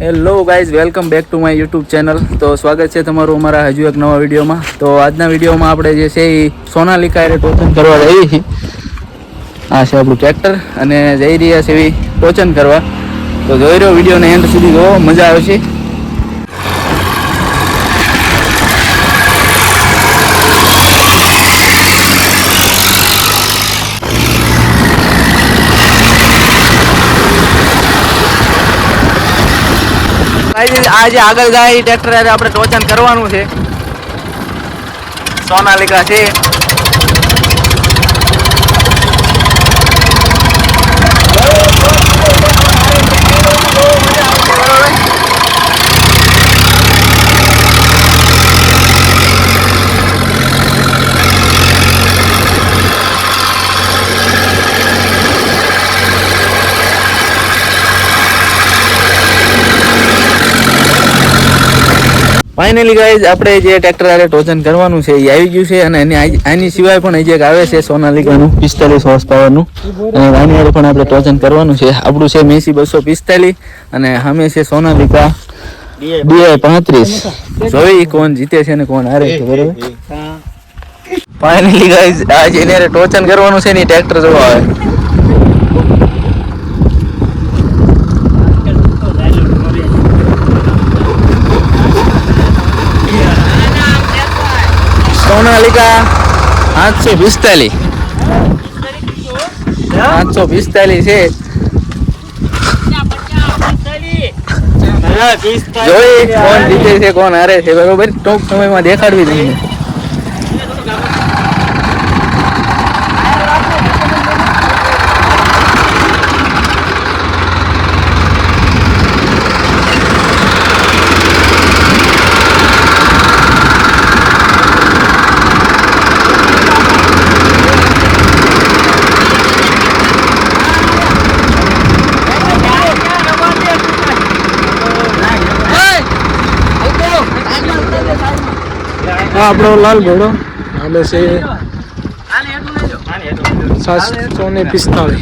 Hello guys, welcome back to my YouTube channel. તો સ્વાગત છે તમારું અમારા હજુ એક નવા વિડીયોમાં. તો આજના વિડીયોમાં આપણે જે છે એ સોનાલિકા એ ટોચન કરવા જઈએ છીએ. આ છે આપણું ટ્રેક્ટર અને જઈ રહ્યા છે એવી ટોચન કરવા. તો જોઈ રહ્યો વિડીયોને એન્ડ સુધી જોવો, મજા આવે છે. આજે આગળ જાય ટ્રેક્ટર આપણે ટોચન કરવાનું છે. સોનાલિકા છે. ફાઇનલી ગાઈઝ, આપણે જે ટ્રેક્ટર આરે ટોચન કરવાનું છે એ આવી ગયું છે. અને આની સિવાય પણ હજી એક આવે છે સોનાલિકાનું 45 હોર્સ પાવરનું, અને આની આરે પણ આપણે ટોચન કરવાનું છે. આપણું છે મેસી 245 અને સામે છે સોનાલિકા DI35. જોઈ કોણ જીતે છે ને કોણ હારે છે, બરોબર. ફાઇનલી ગાઈઝ, આ જેને આરે ટોચન કરવાનું છે ને ટ્રેક્ટર જોવા આવે. સોનાલિકા 745 છે. જોઈ કોણ જીતે છે કોણ હારે છે, બરોબર. ટૂંક સમયમાં દેખાડવી તમને. આપણો લાલ ઘોડો હાલે છે 745.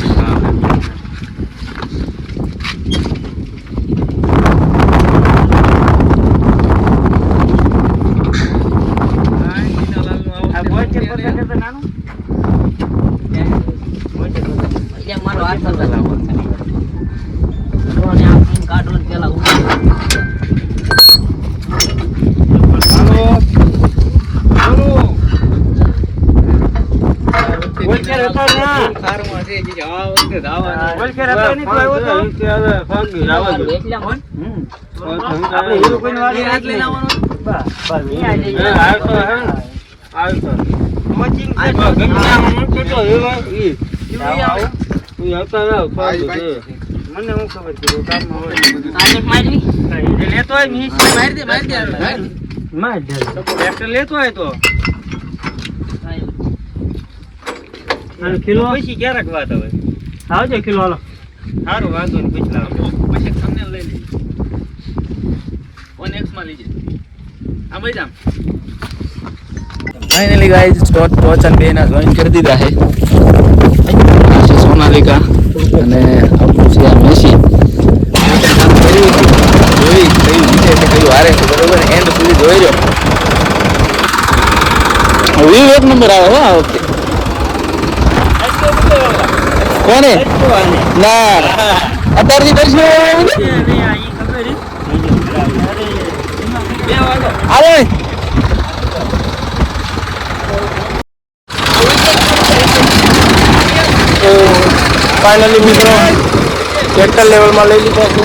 મને હું ખબર છે લેતો હોય લેતો હોય તો કિલો પછી ક્યારેક વાત હવે આવજો કિલો હાલો. સારું, વાંધો નહીં, પછી લાવજો. પછી તમને લઈ લઈએ 1x માં લઈ જાય. આ ભાઈ જામ. ફાઇનલી ગાઈઝ, ટોચન બેના જોઈન કરી દીધા છે. આ છે સોનાલિકા અને આપણું છે આ મેસી. જોઈ કયું જીતે છે કયું હારે છે, બરોબર. એન્ડ સુધી જોઈ રહ્યો. વ્યૂ એક નંબર આવે હો આ વખતે. કોને ના અત્યારથી કરશું આવે. ફાઇનલી મિત્રો ટ્રેક્ટર લેવલમાં લઈ લીધા છે.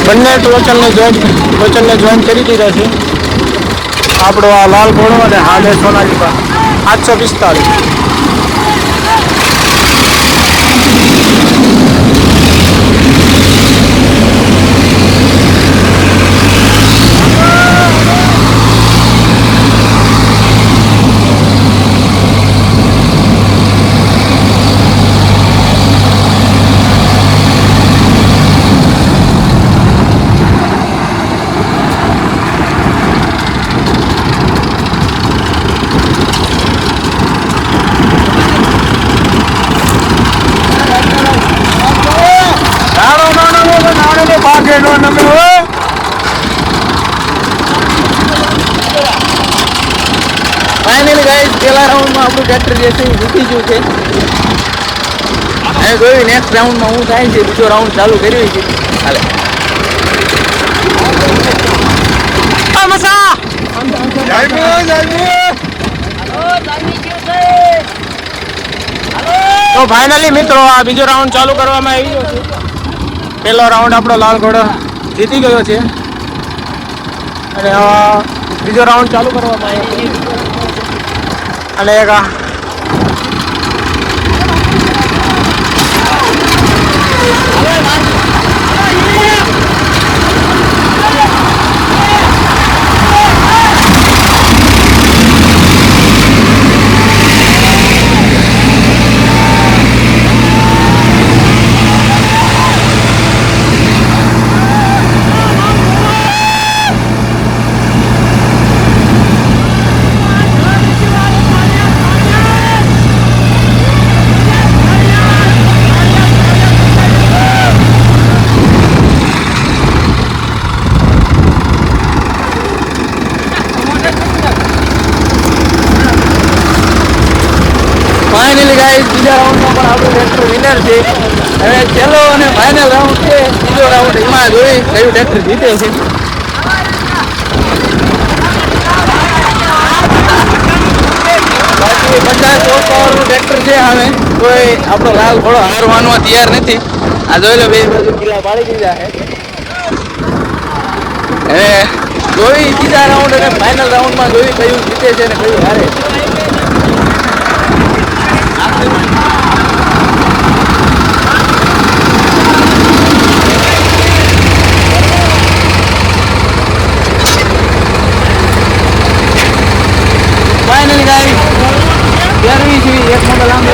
બંને ટોચનને જોઈન કરી દીધા છે. આપણો આ લાલ ઘોડો અને હાલે સોનાલિકા 845. પહેલા રાઉન્ડમાં આપણું ટ્રેક્ટર જે છે એ જીતી ગયું છે. હવે જોયું નેક્સ્ટ રાઉન્ડમાં હું થાય છે. બીજો રાઉન્ડ ચાલુ કર્યો છે. હાલે તો ફાઇનલી મિત્રો આ બીજો રાઉન્ડ ચાલુ કરવામાં આવી ગયો છે. પહેલો રાઉન્ડ આપણો લાલ ઘોડો જીતી ગયો છે અને બીજો રાઉન્ડ ચાલુ કરવામાં આવ્યો છે. અને એક ફાઇનલી ગાઈસ બીજા રાઉન્ડમાં પણ આપણું ટ્રેક્ટર વિનર છે. હવે છેલ્લો અને ફાઇનલ રાઉન્ડ છે. બીજો રાઉન્ડ એમાં જોઈ કયું ટ્રેક્ટર જીતે છે. બાકી 50 horse પાવરનું ટ્રેક્ટર છે. હવે કોઈ આપણો લાલ ઘોડો હાર માનવા તૈયાર નથી. આ જોઈ લો બે બાજુ કિલ્લા પાડી દીધા છે. હવે જોઈ બીજા રાઉન્ડ અને ફાઇનલ રાઉન્ડમાં જોઈ કયું જીતે છે અને કયું હારે. ફાઇનલી ગાઈસ 11મી છે. એક મોટો લાંબો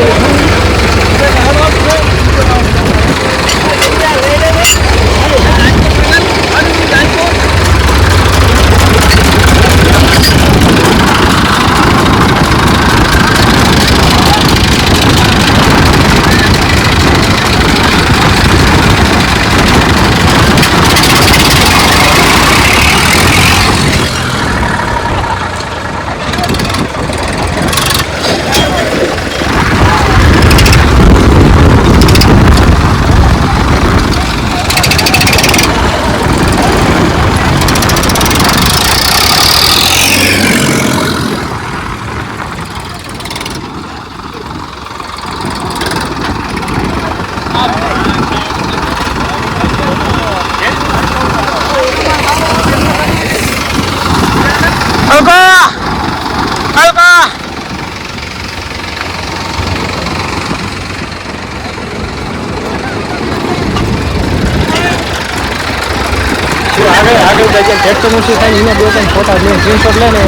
આગળ ટ્રેક્ટર નું શું થાય એને બે ત્રણ ફોટા લે સ્ક્રીનશોટ લે ને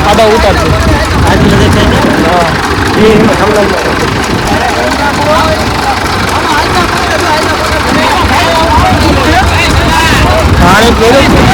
આડા ઉતારશે. હા એ એમાં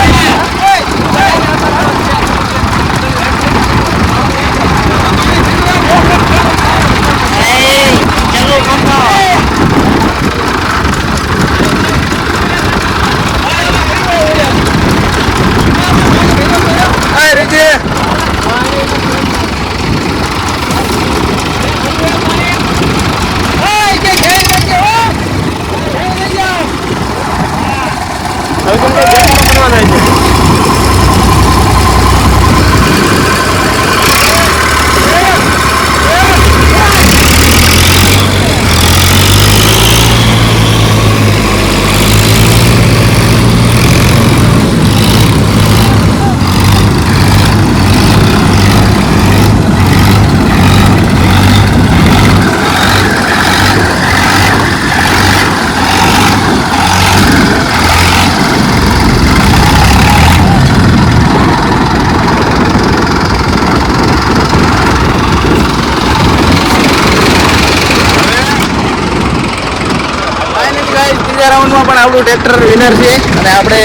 રાઉન્ડમાં પણ આપણું ટ્રેક્ટર વિનર છે અને આપણે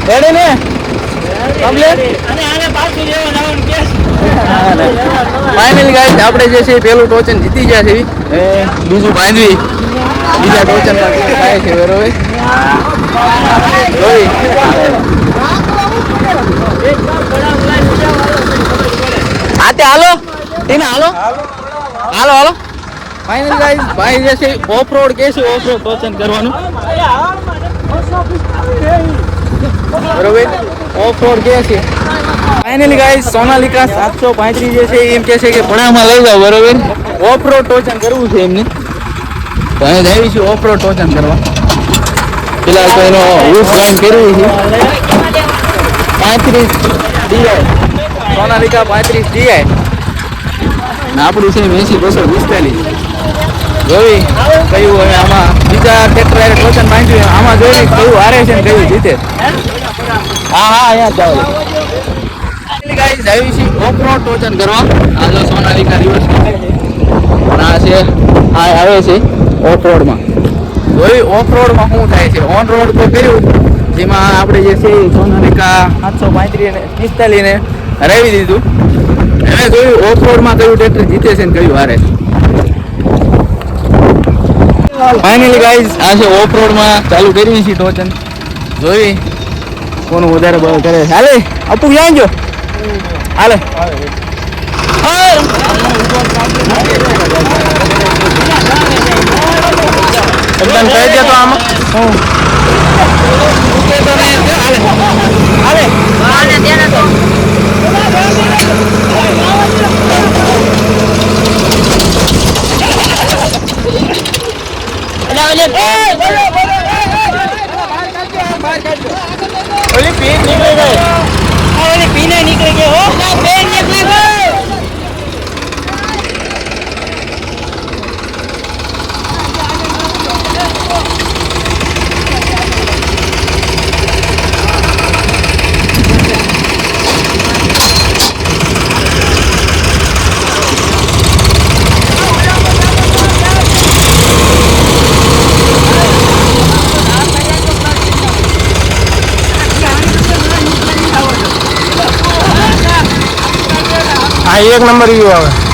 રેડી ને કમ્પ્લીટ ફાઇનલી ગાઈસ આપણે જે છે પેલું ટોચન જીતી ગયા છે બીજું બાંધવી બીજા ટોચન થાય છે બરોબર જોઈ હાલો એને હાલો હાલો હાલો ફાઇનલી ગાઈસ ભાઈ જે છે ઓફ રોડ કે છે ઓફ રોડ ટોચન કરવાનું બરોબર ઓફ રોડ કે છે ફાઇનલી ગાઈસ સોનાલિકા 735 જે છે એમ કે છે કે ભણામાં લઈ જાવ બરોબર ઓફ રોડ ટોચન કરવું છે એમને તો અહીં જઈએ છીએ ઓફ રોડ ટોચન કરવા પેલા તો એનો રૂટ પ્લાન કર્યું છે 35 DI સોનાલિકા 35 DI ને આપણું છે 80 જોઈ કયું હવે આમાં બીજા ટ્રેક્ટર હારે ટોચન માંડ્યું આમાં જોઈ કયું હારે છે ને કયું જીતે હા અહીંયા જ જાવ ગાઈસ આવી છે ઓફ રોડ ટોચન કરવા આ જો સોનાલિકા રિવર્સ અને આ છે આ આવે છે ઓફ રોડમાં જોઈ ઓફ રોડમાં શું થાય છે ઓન રોડ તો કર્યું જેમાં આપણે જે છે સોનાલિકા 735 ને 45 ને હરાવી દીધું હવે જોયું ઓફ રોડમાં કયું ટ્રેક્ટર જીતે છે ને કયું હારે છે ફાઇનલી ગાઈઝ આ છે ઓફ રોડમાં ચાલુ કરી છે ટોચન જોઈ કોનું વધારે બળ કરે હાલે અપુ ક્યાં ગયો હાલે એકદમ કહી દે તો આમાં ઓલી પીન નીકળી ગઈ ઓલી પીને નીકળી ગઈ હો પેન નીકળી ગઈ આ એક નંબર વ્યૂ આવે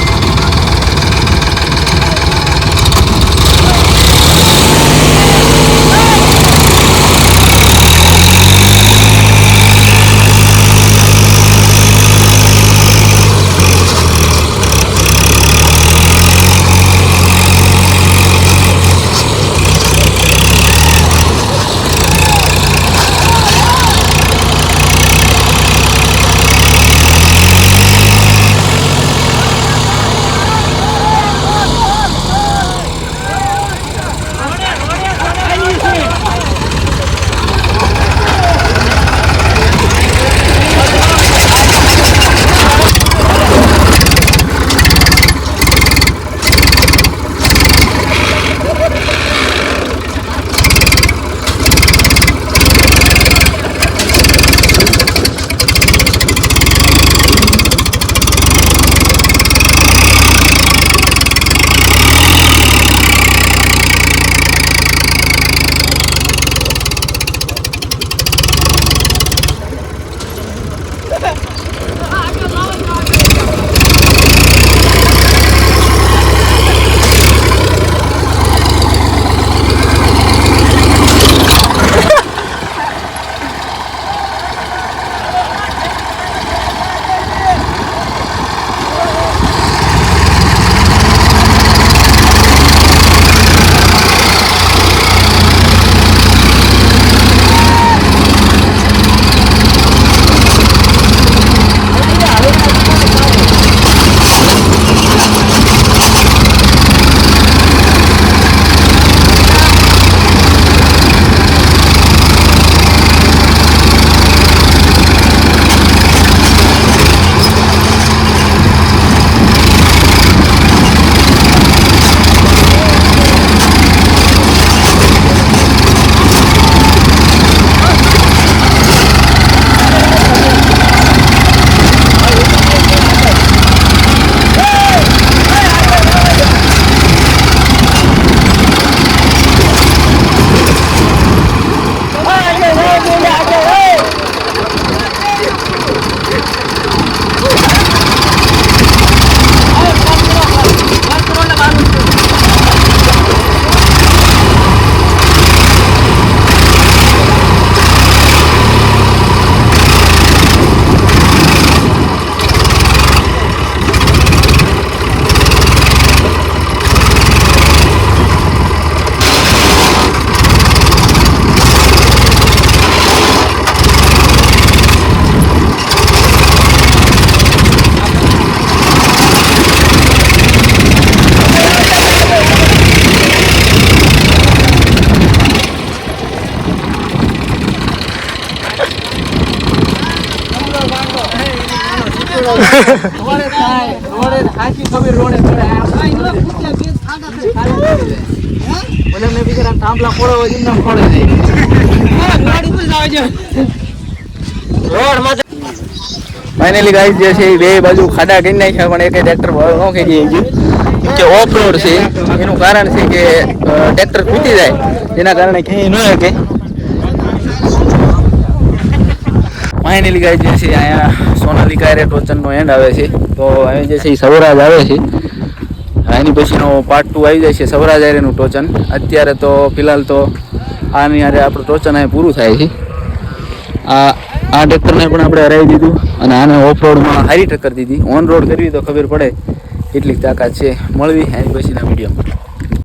ફાઇનલી ગાઈસ જે છે એ બે બાજુ ખાડા કરી નાખ્યા પણ એક ટ્રેક્ટર ન ખેંચી ગયું કે ઓફ રોડ છે. એનું કારણ છે કે ટ્રેક્ટર તૂટી જાય જેના કારણે ખેંચી ન શકે. ફાઇનલી ગાઈસ જે છે અહીંયા સોનાલિકા એરે ટોચનનો એન્ડ આવે છે. તો અહીં જે છે એ સૌરાજ આવે છે. એની પછીનો પાર્ટ 2 આવી જાય છે સૌરાજ એરેનું ટોચન. અત્યારે તો ફિલહાલ તો આની આરે આપણું ટોચન અહીં પૂરું થાય છે. આ ટ્રેક્ટરને પણ આપણે હરાવી દીધું અને આને ઓફ રોડમાં સારી ટક્કર દીધી. ઓન રોડ કરવી તો ખબર પડે એટલી તાકાત છે. મળવી એની પછીના વિડીયોમાં.